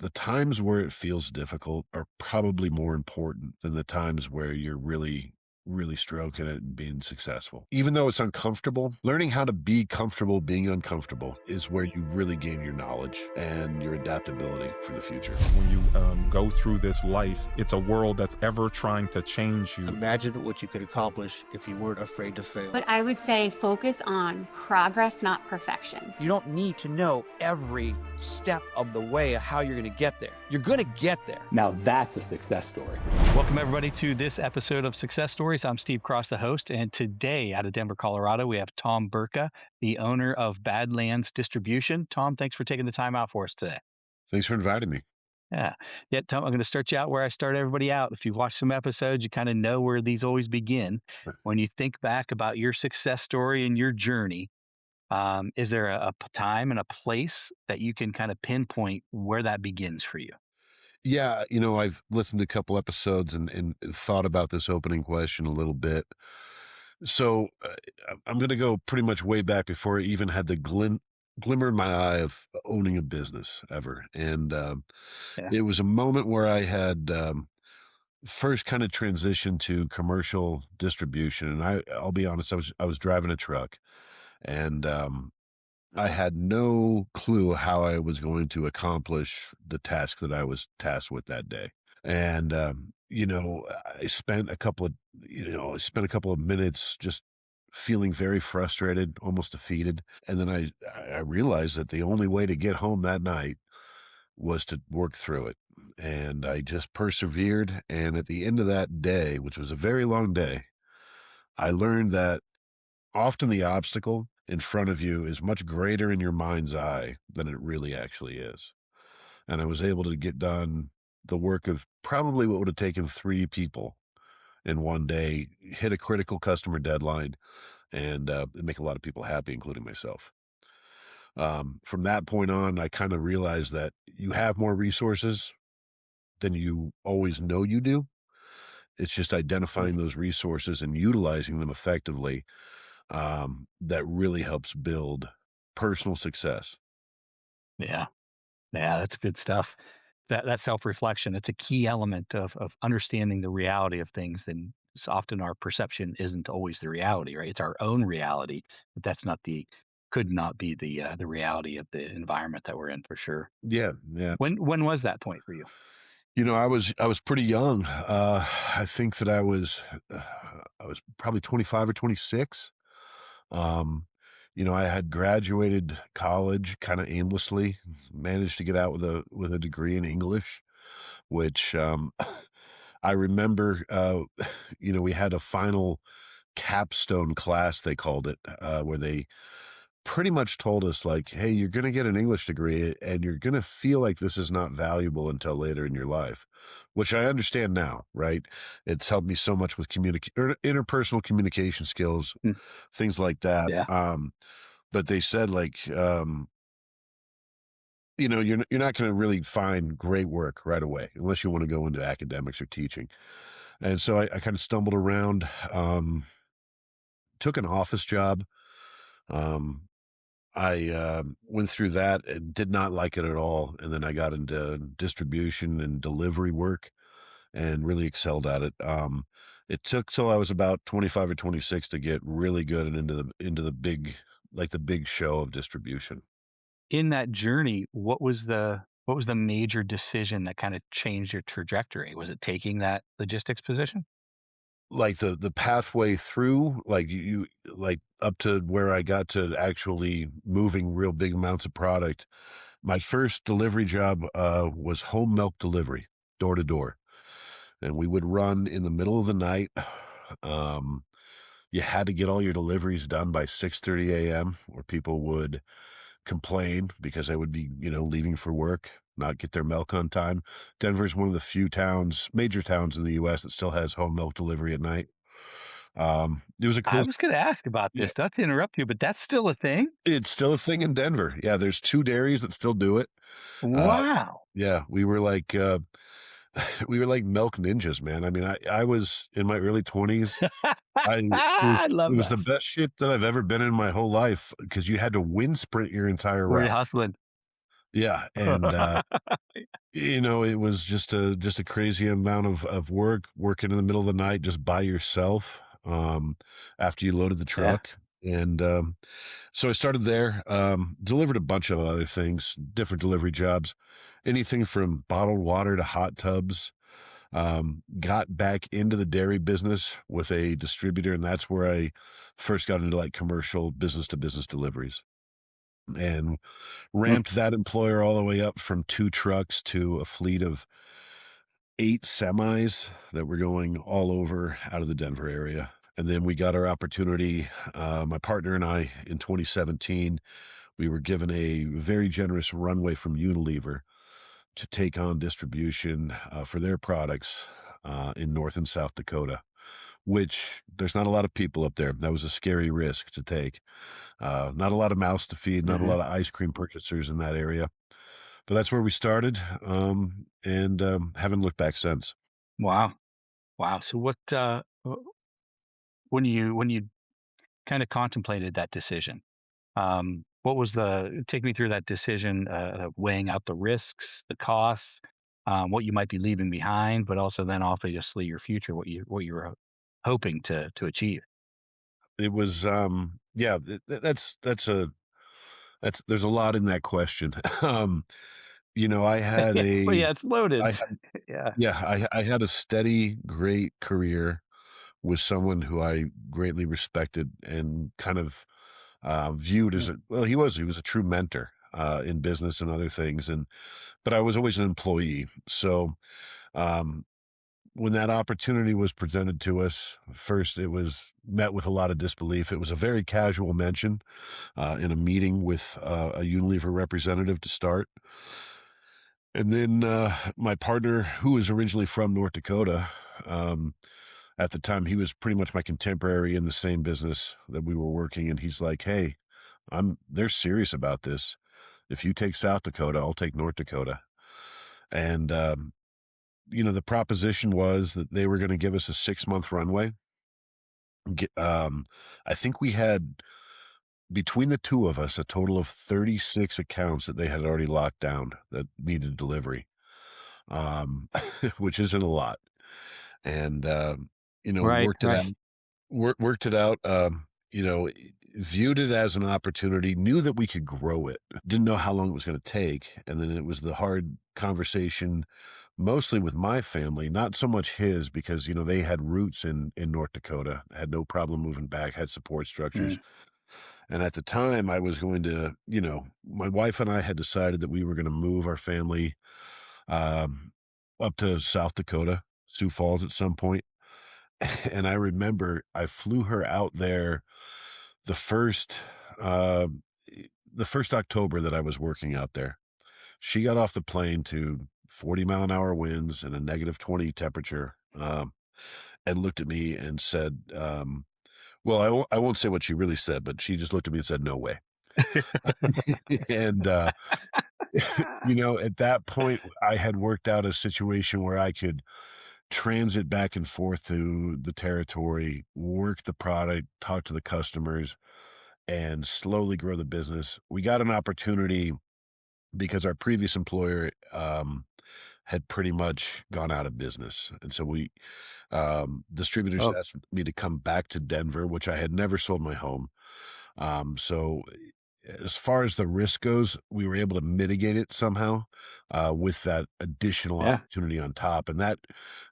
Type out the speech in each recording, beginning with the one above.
the times where it feels difficult are probably more important than the times where you're really stroking it and being successful. Even though it's uncomfortable, learning how to be comfortable being uncomfortable is where you really gain your knowledge and your adaptability for the future. When you go through this life, it's a world that's ever trying to change you. Imagine what you could accomplish if you weren't afraid to fail. But I would say focus on progress, not perfection. You don't need to know every step of the way of how you're going to get there. You're going to get there. Now that's a success story. Welcome everybody to this episode of Success Stories. I'm Steve Cross, the host, and today out of Denver, Colorado, we have Tom Berka, the owner of Badlands Distribution. Tom, thanks for taking the time out for us today. Thanks for inviting me. Yeah, Tom, I'm going to start you out where I start everybody out. If you've watched some episodes, you kind of know where these always begin. When you think back about your success story and your journey, is there a time and a place that you can kind of pinpoint where that begins for you? Yeah, I've listened to a couple episodes and thought about this opening question a little bit. So I'm going to go pretty much way back before I even had the glimmer in my eye of owning a business ever. And it was a moment where I had first kind of transitioned to commercial distribution. And I'll be honest, I was driving a truck and I had no clue how I was going to accomplish the task that I was tasked with that day. And, I spent a couple of minutes just feeling very frustrated, almost defeated. And then I realized that the only way to get home that night was to work through it. And I just persevered. And at the end of that day, which was a very long day, I learned that often the obstacle in front of you is much greater in your mind's eye than it really actually is. And I was able to get done the work of probably what would have taken 3 people in one day, hit a critical customer deadline, and make a lot of people happy, including myself. From that point on, I kind of realized that you have more resources than you always know you do. It's just identifying those resources and utilizing them effectively that really helps build personal success. Yeah, that's good stuff. That self-reflection, it's a key element of understanding the reality of things. Then so often our perception isn't always the reality, right? It's our own reality, but could not be the reality of the environment that we're in for sure. Yeah, yeah. When was that point for you? I was pretty young. I think that I was probably 25 or 26. I had graduated college kind of aimlessly, managed to get out with a degree in English, which I remember. We had a final capstone class, they called it, where they pretty much told us like, hey, you're going to get an English degree and you're going to feel like this is not valuable until later in your life, which I understand now, right? It's helped me so much with interpersonal communication skills, things like that. Yeah. But they said like, you're not going to really find great work right away unless you want to go into academics or teaching. And so I kind of stumbled around, took an office job. I went through that and did not like it at all. And then I got into distribution and delivery work and really excelled at it. It took till I was about 25 or 26 to get really good and into the big show of distribution. In that journey, what was the major decision that kind of changed your trajectory? Was it taking that logistics position? Like the pathway through, like you like up to where I got to actually moving real big amounts of product. My first delivery job was home milk delivery, door to door. And we would run in the middle of the night. You had to get all your deliveries done by 6:30 a.m. or people would complain because they would be, leaving for work, not get their milk on time. Denver's one of the few major towns in the U.S. that still has home milk delivery at night. It was a I cool. was going to ask about this, not to interrupt you, but that's still a thing? It's still a thing in Denver. Yeah, there's 2 dairies that still do it. Wow. Yeah, we were like milk ninjas, man. I mean, I was in my early 20s. I love It was that. the best shit that I've ever been in my whole life because you had to wind sprint your entire We're route. hustling. Yeah, and, it was just a crazy amount of work, working in the middle of the night just by yourself, after you loaded the Yeah. truck, and, so I started there, delivered a bunch of other things, different delivery jobs, anything from bottled water to hot tubs, got back into the dairy business with a distributor, and that's where I first got into, like, commercial business to business deliveries, and Mm. ramped that employer all the way up from 2 trucks to a fleet of 8 semis that were going all over out of the Denver area. And then we got our opportunity, my partner and I, in 2017, we were given a very generous runway from Unilever to take on distribution, for their products, in North and South Dakota, which there's not a lot of people up there. That was a scary risk to take. Not a lot of mouths to feed, not a Mhm. lot of ice cream purchasers in that area. But that's where we started, and, haven't looked back since. Wow. Wow. So when you kinda contemplated that decision, what was the take me through that decision, of weighing out the risks, the costs, what you might be leaving behind, but also then obviously your future, what you were hoping to achieve. It was, yeah, that's there's a lot in that question. I had Well, a yeah, it's loaded. I had Yeah. yeah, I had a steady, great career with someone who I greatly respected and kind of, viewed as Mm. a well, he was a true mentor, in business and other things, but I was always an employee. So, um, when that opportunity was presented to us, first it was met with a lot of disbelief. It was a very casual mention, in a meeting with, a Unilever representative to start. And then, my partner, who was originally from North Dakota, um, at the time, he was pretty much my contemporary in the same business that we were working, and he's like, "Hey, they're serious about this. If you take South Dakota, I'll take North Dakota." And, the proposition was that they were gonna give us a 6-month runway. Get I think we had, between the 2 of us, a total of 36 accounts that they had already locked down that needed delivery, um, which isn't a lot. And, Right, worked it right. out worked it out, viewed it as an opportunity, knew that we could grow it, didn't know how long it was gonna take, and then it was the hard conversation, mostly with my family, not so much his because, they had roots in North Dakota, had no problem moving back, had support structures, Mm. and at the time, I was going to my wife and I had decided that we were gonna move our family, um, up to South Dakota, Sioux Falls at some point. And I remember I flew her out there the first, uh, the first October that I was working out there. She got off the plane to 40-mile-an-hour winds and a -20 temperature, and looked at me and said, well, I won't say what she really said, but she just looked at me and said, "No way." And, at that point, I had worked out a situation where I could transit back and forth to the territory, work the product, talk to the customers, and slowly grow the business. We got an opportunity because our previous employer, had pretty much gone out of business. And so distributors Oh, asked me to come back to Denver, which I had never sold my home. So as far as the risk goes, we were able to mitigate it somehow, with that additional yeah. opportunity on top. And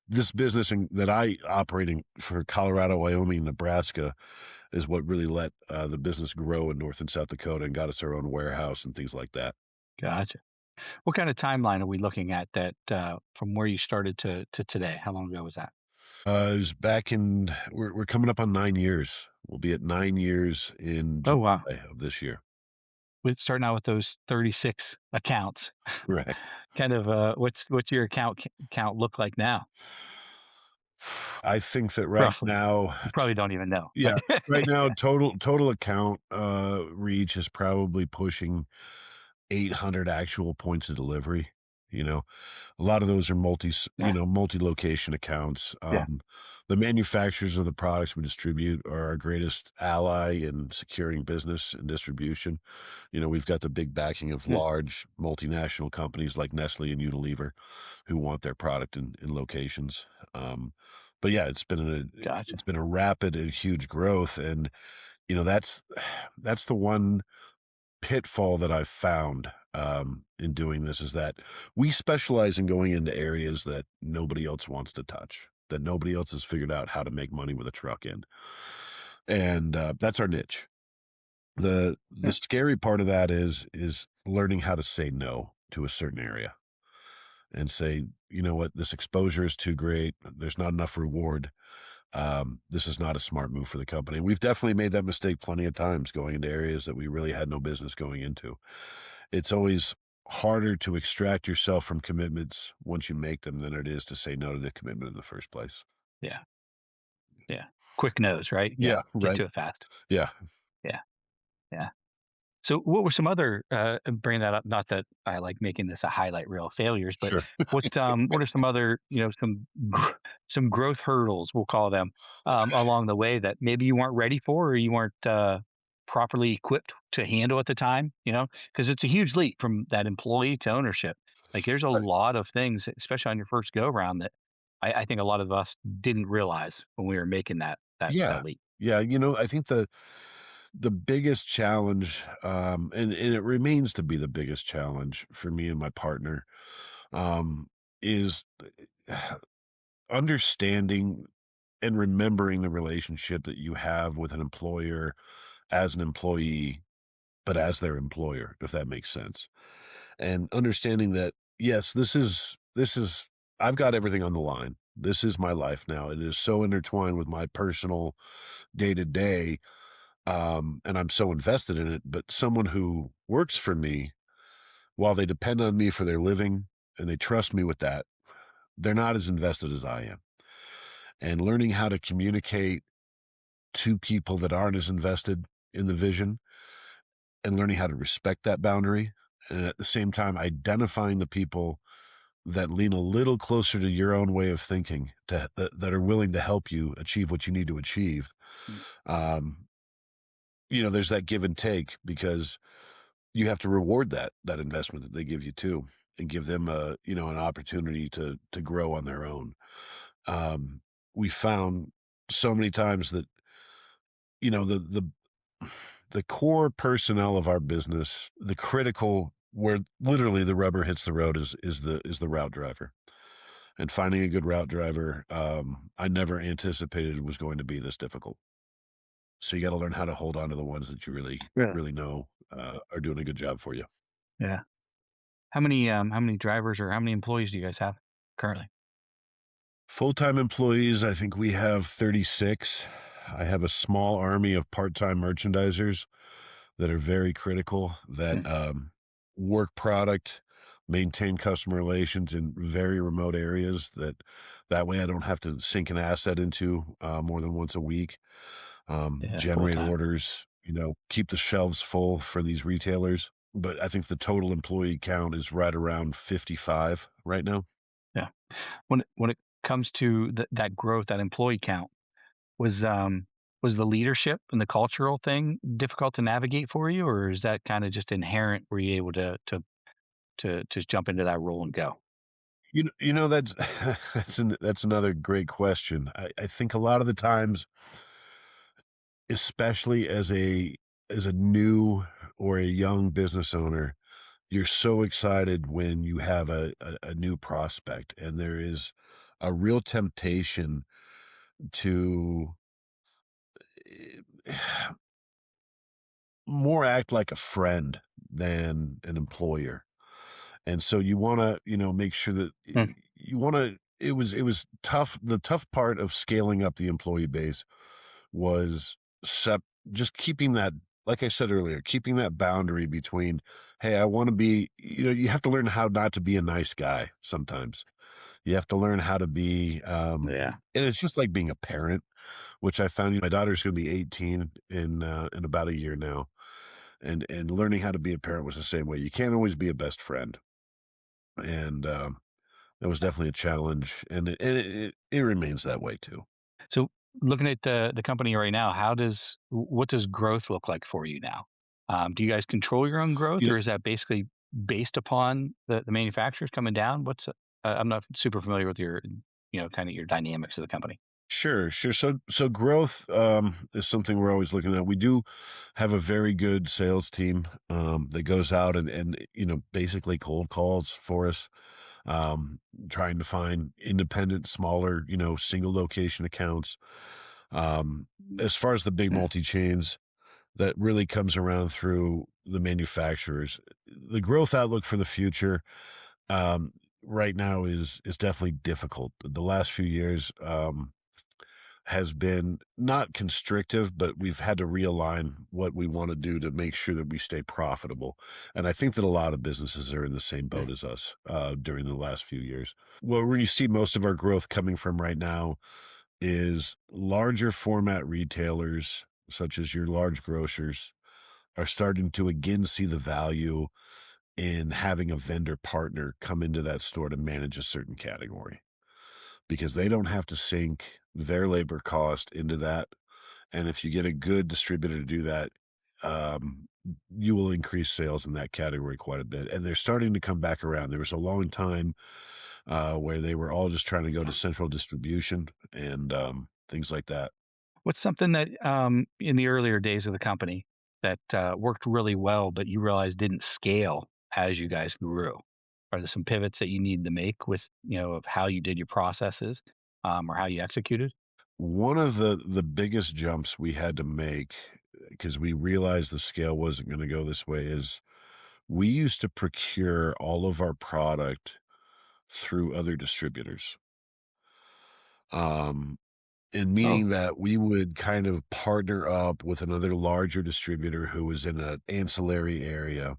this business that I operating for Colorado, Wyoming, Nebraska is what really let, the business grow in North and South Dakota and got us our own warehouse and things like that. Gotcha. What kind of timeline are we looking at that, from where you started to today? How long ago was that? It was back in, we're coming up on 9 years. We'll be at 9 years in Oh, wow. July of this year. We're starting out with those 36 accounts. Correct. Kind of, what's your count look like now, I think that right roughly? now, You probably don't even know, but yeah, right now, total account, reach is probably pushing 800 actual points of delivery. You know, a lot of those are Yeah. multi-location accounts. Yeah. The manufacturers of the products we distribute are our greatest ally in securing business and distribution. We've got the big backing of Yeah. large multinational companies like Nestlé and Unilever who want their product in locations. Um, but yeah, Gotcha. it's been a rapid and huge growth, and that's that's the one pitfall that I've found in doing this is that we specialize in going into areas that nobody else wants to touch, that nobody else has figured out how to make money with a truck in, and that's our niche. The Yeah. scary part of that is learning how to say no to a certain area and say, you know what, this exposure is too great. There's not enough reward. This is not a smart move for the company. And we've definitely made that mistake plenty of times going into areas that we really had no business going into. It's always harder to extract yourself from commitments once you make them than it is to say no to the commitment in the first place. Yeah. Yeah. Quick nose, right? Yeah. Yeah, Get right. to it fast. Yeah, Yeah. Yeah. So what were some other bring that up, not that I like making this a highlight reel of failures, but sure. what are some other, some growth hurdles, we'll call them, along the way that maybe you weren't ready for or you weren't properly equipped to handle at the time, because it's a huge leap from that employee to ownership. Like there's a lot of things, especially on your first go around, that I think a lot of us didn't realize when we were making that Yeah. leap. Yeah, I think the biggest challenge, and it remains to be the biggest challenge for me and my partner, um, is understanding and remembering the relationship that you have with an employer as an employee, but as their employer, if that makes sense. And understanding that, yes, this is I've got everything on the line. This is my life now. It is so intertwined with my personal day to day. And I'm so invested in it. But someone who works for me, while they depend on me for their living and they trust me with that, they're not as invested as I am. And learning how to communicate to people that aren't as invested in the vision and learning how to respect that boundary. And at the same time, identifying the people that lean a little closer to your own way of thinking that are willing to help you achieve what you need to achieve. Mm. Um, there's that give and take because you have to reward that investment that they give you too, and give them an opportunity to grow on their own. We found so many times that the core personnel of our business, the critical where literally the rubber hits the road is the route driver. And finding a good route driver, I never anticipated was going to be this difficult. So you got to learn how to hold on to the ones that you really, Really? really know are doing a good job for you. Yeah. How many drivers or how many employees do you guys have currently? Full-time employees, I think we have 36. I have a small army of part-time merchandisers that are very critical, that Mm. work product, maintain customer relations in very remote areas, that way I don't have to sink an asset into more than once a week. Yeah, full Generate time. orders, keep the shelves full for these retailers. But I think the total employee count is right around 55 right now. Yeah. When it comes to that growth, that employee count, was was the leadership and the cultural thing difficult to navigate for you, or is that kind of just inherent? Were you able to just jump into that role and go? That's that's another great question. I think a lot of the times, especially as a new or a young business owner, you're so excited when you have a new prospect, and there is a real temptation to more act like a friend than an employer. And so you wanna, make sure that Mm. you wanna it was tough. The tough part of scaling up the employee base was sep just keeping that, like I said earlier, keeping that boundary between, "Hey, I wanna be," you have to learn how not to be a nice guy sometimes. You have to learn how to be, Yeah. and it's just like being a parent, which I found, my daughter's gonna be 18 in about a year now, and learning how to be a parent was the same way. You can't always be a best friend. and that was definitely a challenge, and it remains that way too. So looking at the company right now, what does growth look like for you now? Do you guys control your own growth, You know, or is that basically based upon the manufacturers coming down? I'm not super familiar with your, kind of your dynamics of the company. sure, sure. So growth is something we're always looking at. We do have a very good sales team that goes out and basically cold calls for us, trying to find independent, smaller, single location accounts. As far as the big multi chains, that really comes around through the manufacturers. The growth outlook for the future um, right now is definitely difficult. The last few years has been not constrictive, but we've had to realign what we want to do to make sure that we stay profitable. And I think that a lot of businesses are in the same boat as us during the last few years. Well, where you see most of our growth coming from right now is larger format retailers, such as your large grocers, are starting to again see the value in having a vendor partner come into that store to manage a certain category because they don't have to sink their labor cost into that. And if you get a good distributor to do that, um, you will increase sales in that category quite a bit. And they're starting to come back around. There was a long time where they were all just trying to go to central distribution and things like that. What's something that in the earlier days of the company that worked really well, but you realized didn't scale as you guys grew? Are there some pivots that you need to make with, of how you did your processes, or how you executed? One of the biggest jumps we had to make because we realized the scale wasn't going to go this way is we used to procure all of our product through other distributors. Um, and Oh, meaning that we would kind of partner up with another larger distributor who was in an ancillary area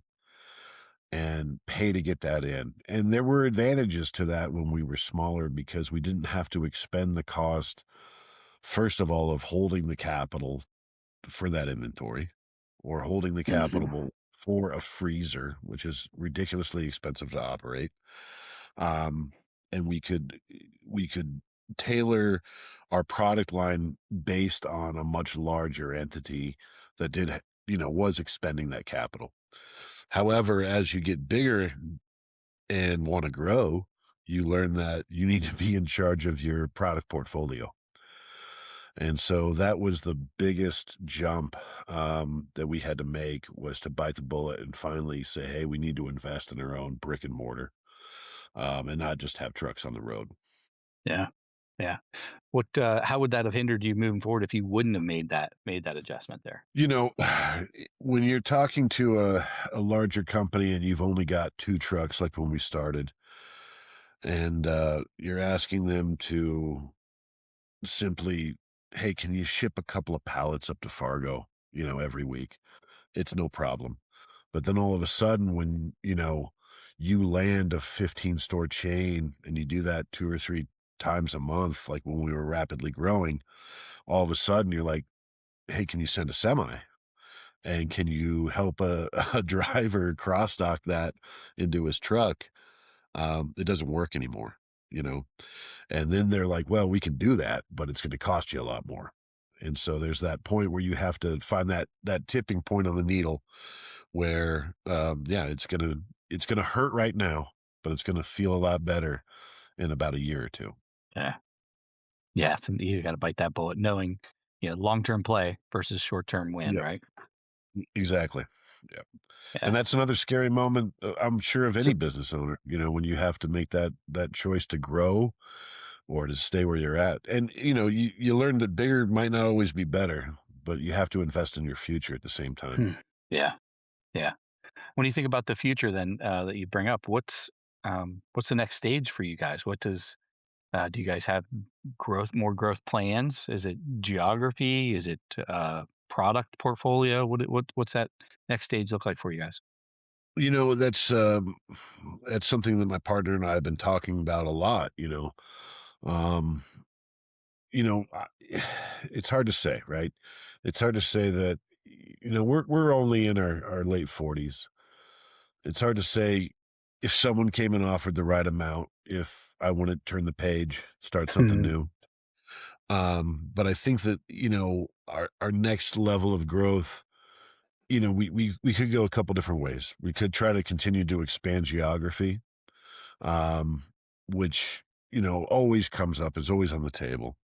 and pay to get that in. And there were advantages to that when we were smaller because we didn't have to expend the cost, first of all, of holding the capital for that inventory or holding the capital for a freezer, which is ridiculously expensive to operate. Um, and we could tailor our product line based on a much larger entity that was expending that capital. However, as you get bigger and want to grow, you learn that you need to be in charge of your product portfolio. And so that was the biggest jump that we had to make was to bite the bullet and finally say, hey, we need to invest in our own brick and mortar and not just have trucks on the road. yeah, yeah. How would that have hindered you moving forward if you wouldn't have made that adjustment there? You know, when you're talking to a larger company and you've only got two trucks, like when we started, and you're asking them to simply, hey, can you ship a couple of pallets up to Fargo, every week? It's no problem. But then all of a sudden, when, you land a 15 store chain and you do that two or three times a month, like when we were rapidly growing, all of a sudden you're like, hey, can you send a semi? And can you help a driver cross dock that into his truck? It doesn't work anymore, you know? And then they're like, well, we can do that, but it's going to cost you a lot more. And so there's that point where you have to find that tipping point on the needle where, yeah, it's gonna hurt right now, but it's gonna feel a lot better in about a year or two. Yeah, yeah. You got to bite that bullet, knowing, long-term play versus short-term win, Yep, right? exactly. Yeah, and Yeah. that's another scary moment, I'm sure of any So, business owner, when you have to make that choice to grow or to stay where you're at. And, you learn that bigger might not always be better, but you have to invest in your future at the same time. hmm, yeah, yeah. When you think about the future, then that you bring up, what's the next stage for you guys? Do you guys have more growth plans? Is it geography? Is it product portfolio? What's that next stage look like for you guys? That's something that my partner and I have been talking about a lot. Um, it's hard to say, right? It's hard to say that, we're only in our late 40s. It's hard to say, if someone came and offered the right amount, if I wanted to turn the page, start something new. But I think that, our next level of growth, we could go a couple different ways. We could try to continue to expand geography, um, which, always comes up, is always on the table.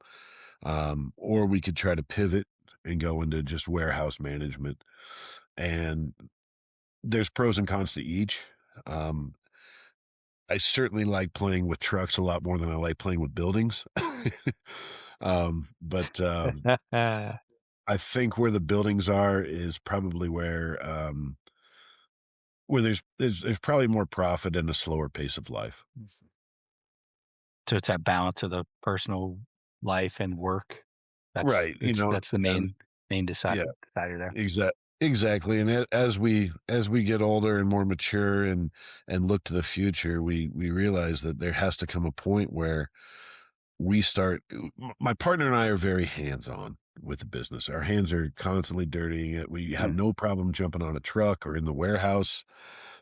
Or we could try to pivot and go into just warehouse management. And there's pros and cons to each. Um, I certainly like playing with trucks a lot more than I like playing with buildings. But I think where the buildings are is probably where there's probably more profit and a slower pace of life. So it's that balance of the personal life and work. That's Right, that's the and main yeah, decider there. exactly, and as we get older and more mature and look to the future, we realize that there has to come a point where we start my partner and I are very hands-on with the business. Our hands are constantly dirtying it. We have Mm, no problem jumping on a truck or in the warehouse,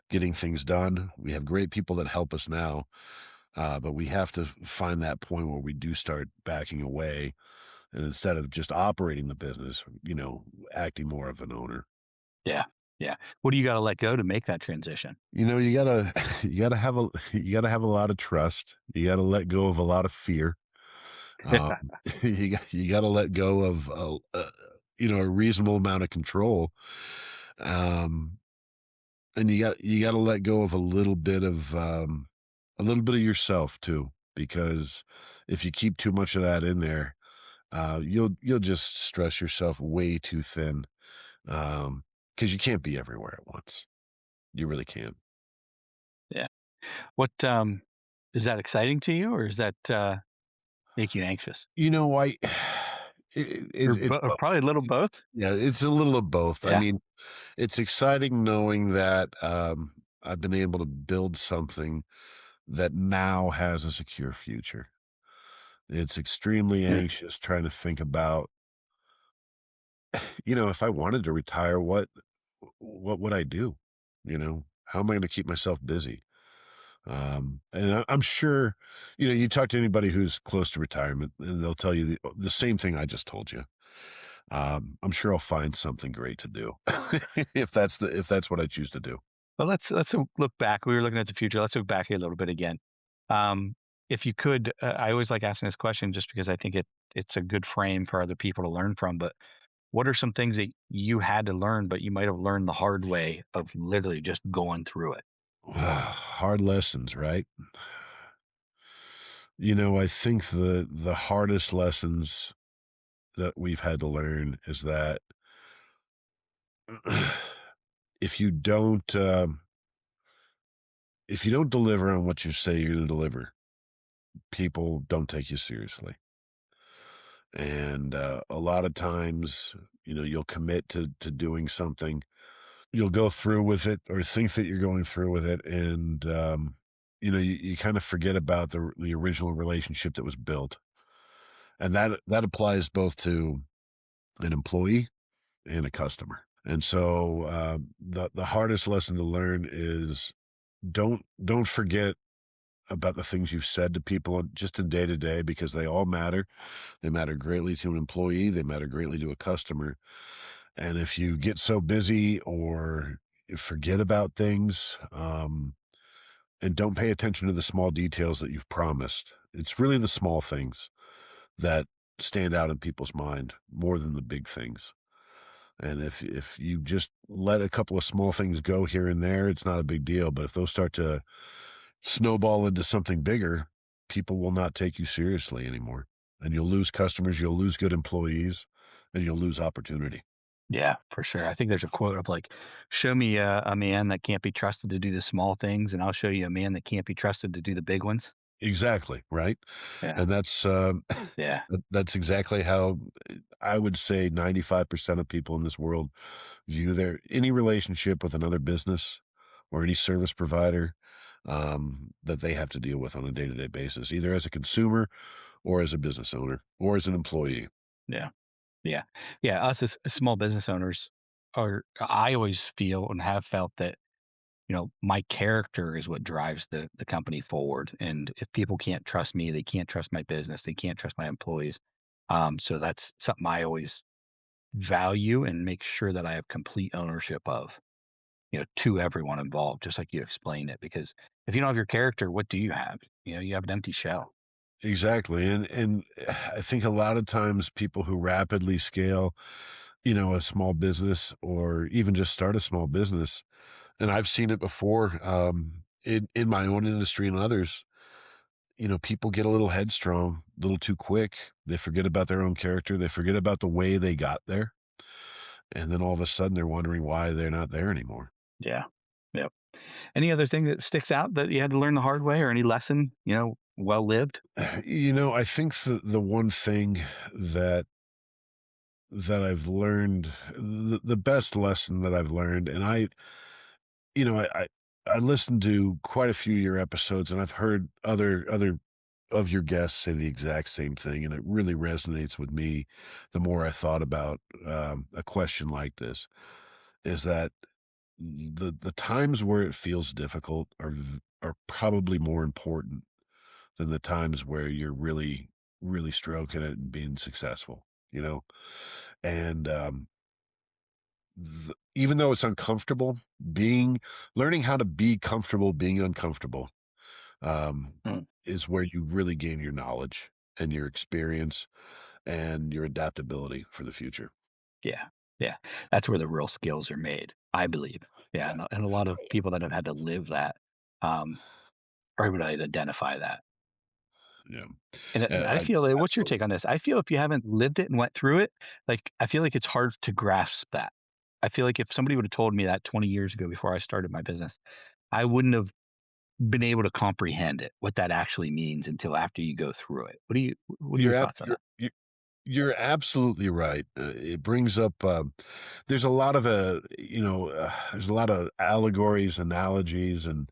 getting things done. We have great people that help us now, but we have to find that point where we do start backing away, and instead of just operating the business, acting more of an owner. yeah, yeah. What do you gotta let go to make that transition? You gotta you gotta have a lot of trust. You gotta let go of a lot of fear. Um, you gotta let go of a reasonable amount of control. Um, and you gotta let go of a little bit of yourself too, because if you keep too much of that in there, you'll just stress yourself way too thin. Because you can't be everywhere at once. You really can't. Yeah. What, is that exciting to you, or is that, make you anxious? I it's Or probably a little both? yeah, it's a little of both. I Yeah. mean, it's exciting knowing that, I've been able to build something that now has a secure future. It's extremely Yeah. anxious trying to think about, if I wanted to retire, what would I do? How am I gonna keep myself busy? And I'm sure, you talk to anybody who's close to retirement, and they'll tell you the same thing I just told you. I'm sure I'll find something great to do if that's what I choose to do. Well, let's look back. We were looking at the future. Let's look back a little bit again. Um, if you could, I always like asking this question just because I think it's a good frame for other people to learn from. But what are some things that you had to learn, but you might have learned the hard way of literally just going through it? Hard lessons, right? I think the hardest lessons that we've had to learn is that if you don't if you don't deliver on what you say you're going to deliver, people don't take you seriously. And a lot of times, you'll commit to doing something, you'll go through with it or think that you're going through with it, and you kind of forget about the original relationship that was built, and that applies both to an employee and a customer. And so the hardest lesson to learn is don't forget about the things you've said to people just in day to day, because they all matter. They matter greatly to an employee. They matter greatly to a customer. And if you get so busy or you forget about things, and don't pay attention to the small details that you've promised, it's really the small things that stand out in people's mind more than the big things. And if you just let a couple of small things go here and there, it's not a big deal. But if those start to snowball into something bigger, people will not take you seriously anymore. And you'll lose customers, you'll lose good employees, and you'll lose opportunity. Yeah, for sure. I think there's a quote of like, "Show me a man that can't be trusted to do the small things, and I'll show you a man that can't be trusted to do the big ones." Exactly, right? Yeah, And that's yeah, that's exactly how I would say 95% of people in this world view their any relationship with another business or any service provider, that they have to deal with on a day-to-day basis, either as a consumer or as a business owner or as an employee. yeah, yeah, yeah. Us as small business owners are. I always feel and have felt that my character is what drives the company forward. And if people can't trust me, they can't trust my business, they can't trust my employees. So that's something I always value and make sure that I have complete ownership of, to everyone involved, just like you explained it. Because if you don't have your character, what do you have? You have an empty shell. Exactly. And I think a lot of times people who rapidly scale, a small business or even just start a small business, and I've seen it before, in my own industry and others, people get a little headstrong, a little too quick. They forget about their own character. They forget about the way they got there. And then all of a sudden they're wondering why they're not there anymore. Yeah. Yep. Any other thing that sticks out that you had to learn the hard way, or any lesson, well lived? I think the one thing that I've learned, the best lesson that I've learned, and I listened to quite a few of your episodes, and I've heard other of your guests say the exact same thing, and it really resonates with me. The more I thought about a question like this, is that the times where it feels difficult are probably more important than the times where you're really stroking it and being successful. You know, and even though it's uncomfortable, being learning how to be comfortable being uncomfortable um, Mm, is where you really gain your knowledge and your experience and your adaptability for the future. yeah. Yeah. That's where the real skills are made, I believe. Yeah. Yeah, And a lot of people that have had to live that um, are able to identify that. yeah, And I I feel that, what's your absolutely. take on this? I feel if you haven't lived it and went through it, like, I feel like it's hard to grasp that. I feel like if somebody would have told me that 20 years ago before I started my business, I wouldn't have been able to comprehend it, what that actually means until after you go through it. What are your You're ab- thoughts on that? you're absolutely right. It brings up. There's a lot of there's a lot of allegories, analogies, and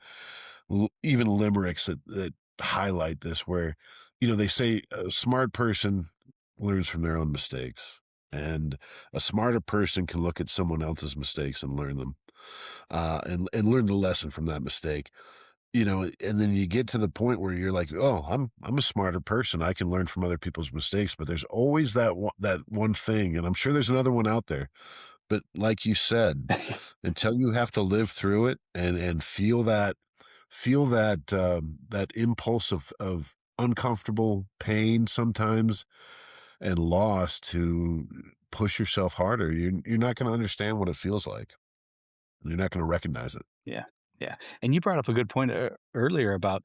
even limericks that highlight this. Where they say a smart person learns from their own mistakes, and a smarter person can look at someone else's mistakes and learn them, and learn the lesson from that mistake. And then you get to the point where you're like, "Oh, I'm a smarter person. I can learn from other people's mistakes." But there's always that one thing, and I'm sure there's another one out there. But like you said, until you have to live through it and feel that impulse of uncomfortable pain sometimes and loss to push yourself harder, you're not going to understand what it feels like. You're not going to recognize it. Yeah. Yeah. And you brought up a good point earlier about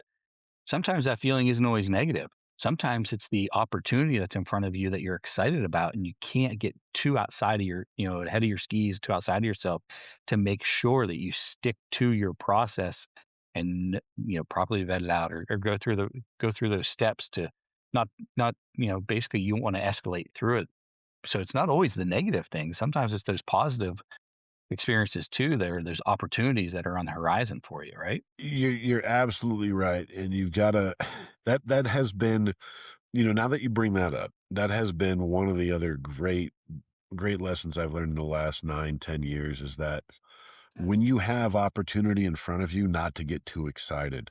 sometimes that feeling isn't always negative. Sometimes it's the opportunity that's in front of you that you're excited about, and you can't get too outside of ahead of your skis, too outside of yourself, to make sure that you stick to your process and properly vet it out, or go through those steps to not basically you want to escalate through it. So it's not always the negative things. Sometimes it's those positive experiences too. There's opportunities that are on the horizon for you, right? You're absolutely right, and you've gotta that has been, now that you bring that up, that has been one of the other great lessons I've learned in the last 9, 10 years is that when you have opportunity in front of you, not to get too excited.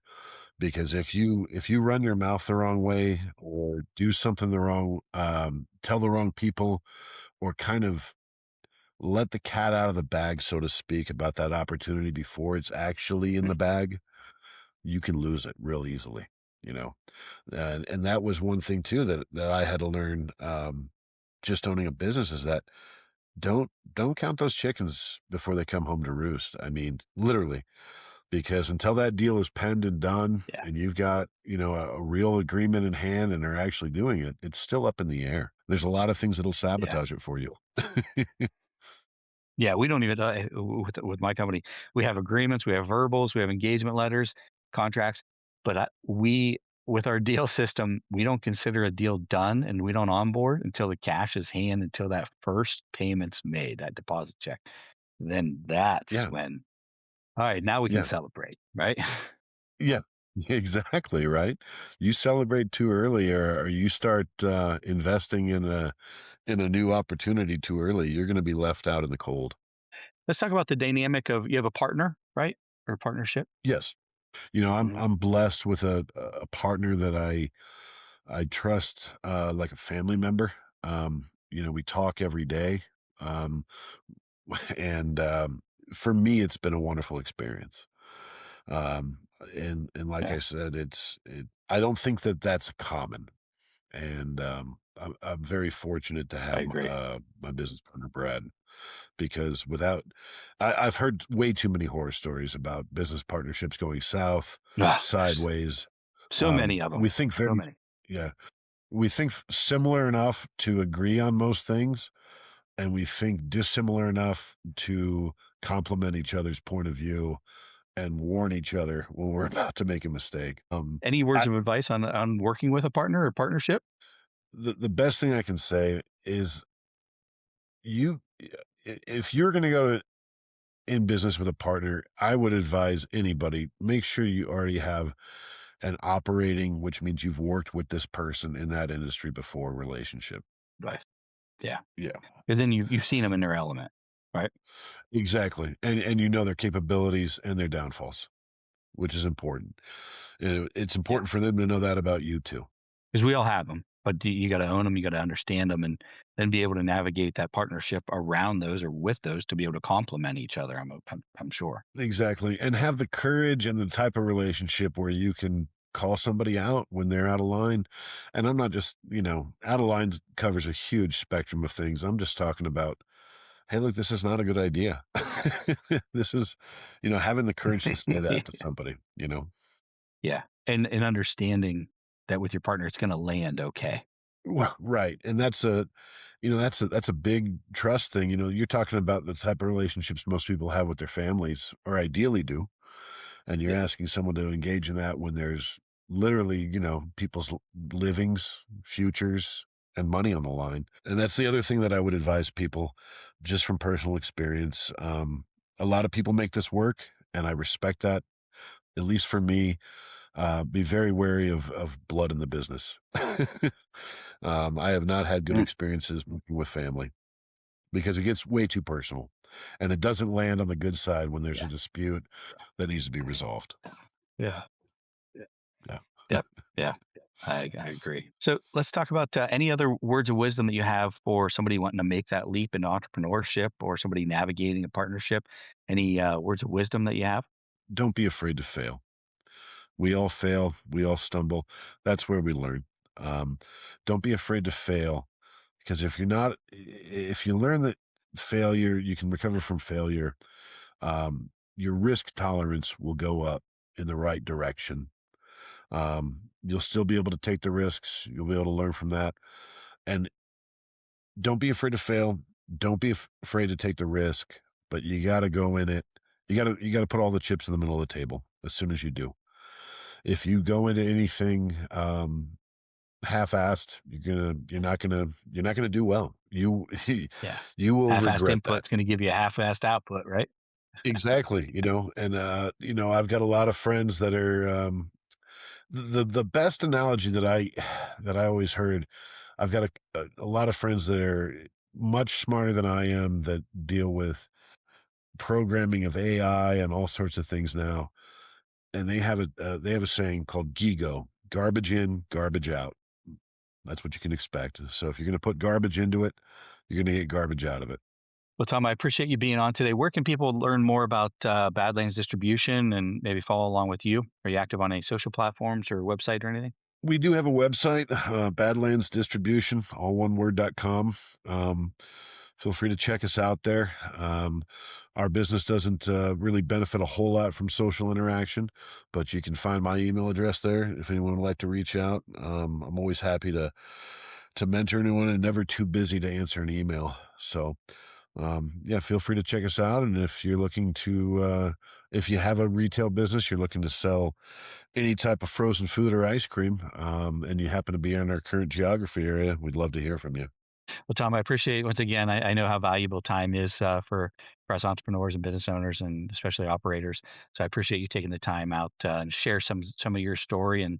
Because if you run your mouth the wrong way or do something the wrong, tell the wrong people, or kind of let the cat out of the bag, so to speak, about that opportunity before it's actually in the bag, you can lose it real easily, you know? And that was one thing too that I had to learn, just owning a business is that don't count those chickens before they come home to roost. I mean, literally, because until that deal is penned and done Yeah. and you've got, a real agreement in hand and are actually doing it, it's still up in the air. There's a lot of things that'll Yeah. sabotage it for you. Yeah, we don't even with my company, we have agreements, we have verbals, we have engagement letters, contracts, but we with our deal system, we don't consider a deal done, and we don't onboard until the cash is hand, until that first payment's made, that deposit check. Then that's Yeah. when, all right, now we can Yeah. celebrate, right? Yeah. Exactly, right? You celebrate too early or you start investing in a new opportunity too early, you're going to be left out in the cold. Let's talk about the dynamic of, you have a partner, right? or partnership? Yes. You know, I'm Mhm. I'm blessed with a partner that I trust like a family member. You know, we talk every day. Um, and for me it's been a wonderful experience. Um, and like Yeah, I said, I don't think that that's common. And I'm very fortunate to I have agree. my business partner Brad, because I've heard way too many horror stories about business partnerships going south, Ah, sideways. so many of them. We think So very, many. yeah, we think similar enough to agree on most things, and we think dissimilar enough to complement each other's point of view and warn each other when we're about to make a mistake. Any words I, of advice on working with a partner or partnership? the best thing I can say is you, if you're going to go in business with a partner, I would advise anybody, make sure you already have an operating, which means you've worked with this person in that industry before, relationship. Advice. Yeah, Yeah, because then you've seen them in their element, right? exactly. And you know their capabilities and their downfalls, which is important. And it's Yeah, important for them to know that about you too. because we all have them, but you got to own them. You got to understand them, and then be able to navigate that partnership around those or with those to be able to complement each other. I'm sure. Exactly. And have the courage and the type of relationship where you can call somebody out when they're out of line. And I'm not just, out of line covers a huge spectrum of things. I'm just talking about, hey, look, this is not a good idea. This is, having the courage to say that to somebody. Yeah, and understanding that with your partner, it's going to land okay. Well, right. And that's a big trust thing. You're talking about the type of relationships most people have with their families, or ideally do. And you're Yeah, asking someone to engage in that when there's literally, people's livings, futures, and money on the line. And that's the other thing that I would advise people, just from personal experience. A lot of people make this work, and I respect that. At least for me, be very wary of blood in the business. I have not had good mm, experiences working with family because it gets way too personal, and it doesn't land on the good side when there's a yeah, dispute that needs to be resolved. yeah. Yeah. Yep. Yeah. I agree. So let's talk about any other words of wisdom that you have for somebody wanting to make that leap into entrepreneurship or somebody navigating a partnership. Any words of wisdom that you have? Don't be afraid to fail. We all fail. We all stumble. That's where we learn. Um, don't be afraid to fail, because if you learn that failure, you can recover from failure. Your risk tolerance will go up in the right direction. You'll still be able to take the risks. You'll be able to learn from that. And don't be afraid to fail. Don't be afraid to take the risk, but you got to go in it. You got to put all the chips in the middle of the table as soon as you do. If you go into anything half-assed, you're not gonna do well. Yeah. You will Half-assed regret that. input's going to give you a half-assed output, right? Exactly. And I've got a lot of friends that are the best analogy that I always heard. I've got a lot of friends that are much smarter than I am, that deal with programming of AI and all sorts of things now. And they have a saying called GIGO: garbage in, garbage out. That's what you can expect. So if you're going to put garbage into it, you're going to get garbage out of it. Well, Tom, I appreciate you being on today. Where can people learn more about Badlands Distribution and maybe follow along with you? Are you active on any social platforms or website or anything? We do have a website, Badlands Distribution, all one word.com. Feel free to check us out there. Our business doesn't really benefit a whole lot from social interaction, but you can find my email address there if anyone would like to reach out. I'm always happy to mentor anyone, and never too busy to answer an email. So, yeah, feel free to check us out. And if you have a retail business, you're looking to sell any type of frozen food or ice cream, and you happen to be in our current geography area, we'd love to hear from you. Well, Tom, I appreciate once again. I know how valuable time is for us entrepreneurs and business owners, and especially operators. So I appreciate you taking the time out and share some of your story and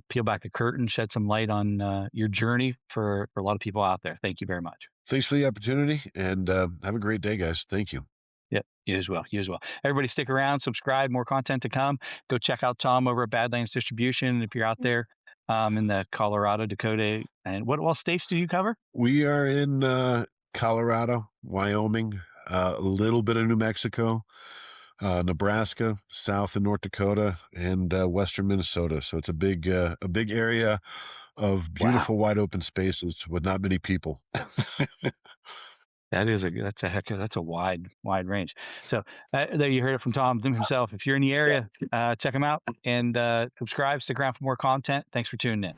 peel back the curtain, shed some light on your journey for a lot of people out there. Thank you very much. Thanks for the opportunity, and have a great day, guys. Thank you. Yeah. You as well. You as well. Everybody stick around, subscribe, more content to come. Go check out Tom over at Badlands Distribution if you're out there in the Colorado, Dakota. And what all states do you cover? We are in Colorado, Wyoming, a little bit of New Mexico, Nebraska, South and North Dakota, and western Minnesota. So it's a big area of beautiful, wide open spaces with not many people. That's a wide range. So there you heard it from Tom himself. If you're in the area, check him out and subscribe. Stick around for more content. Thanks for tuning in.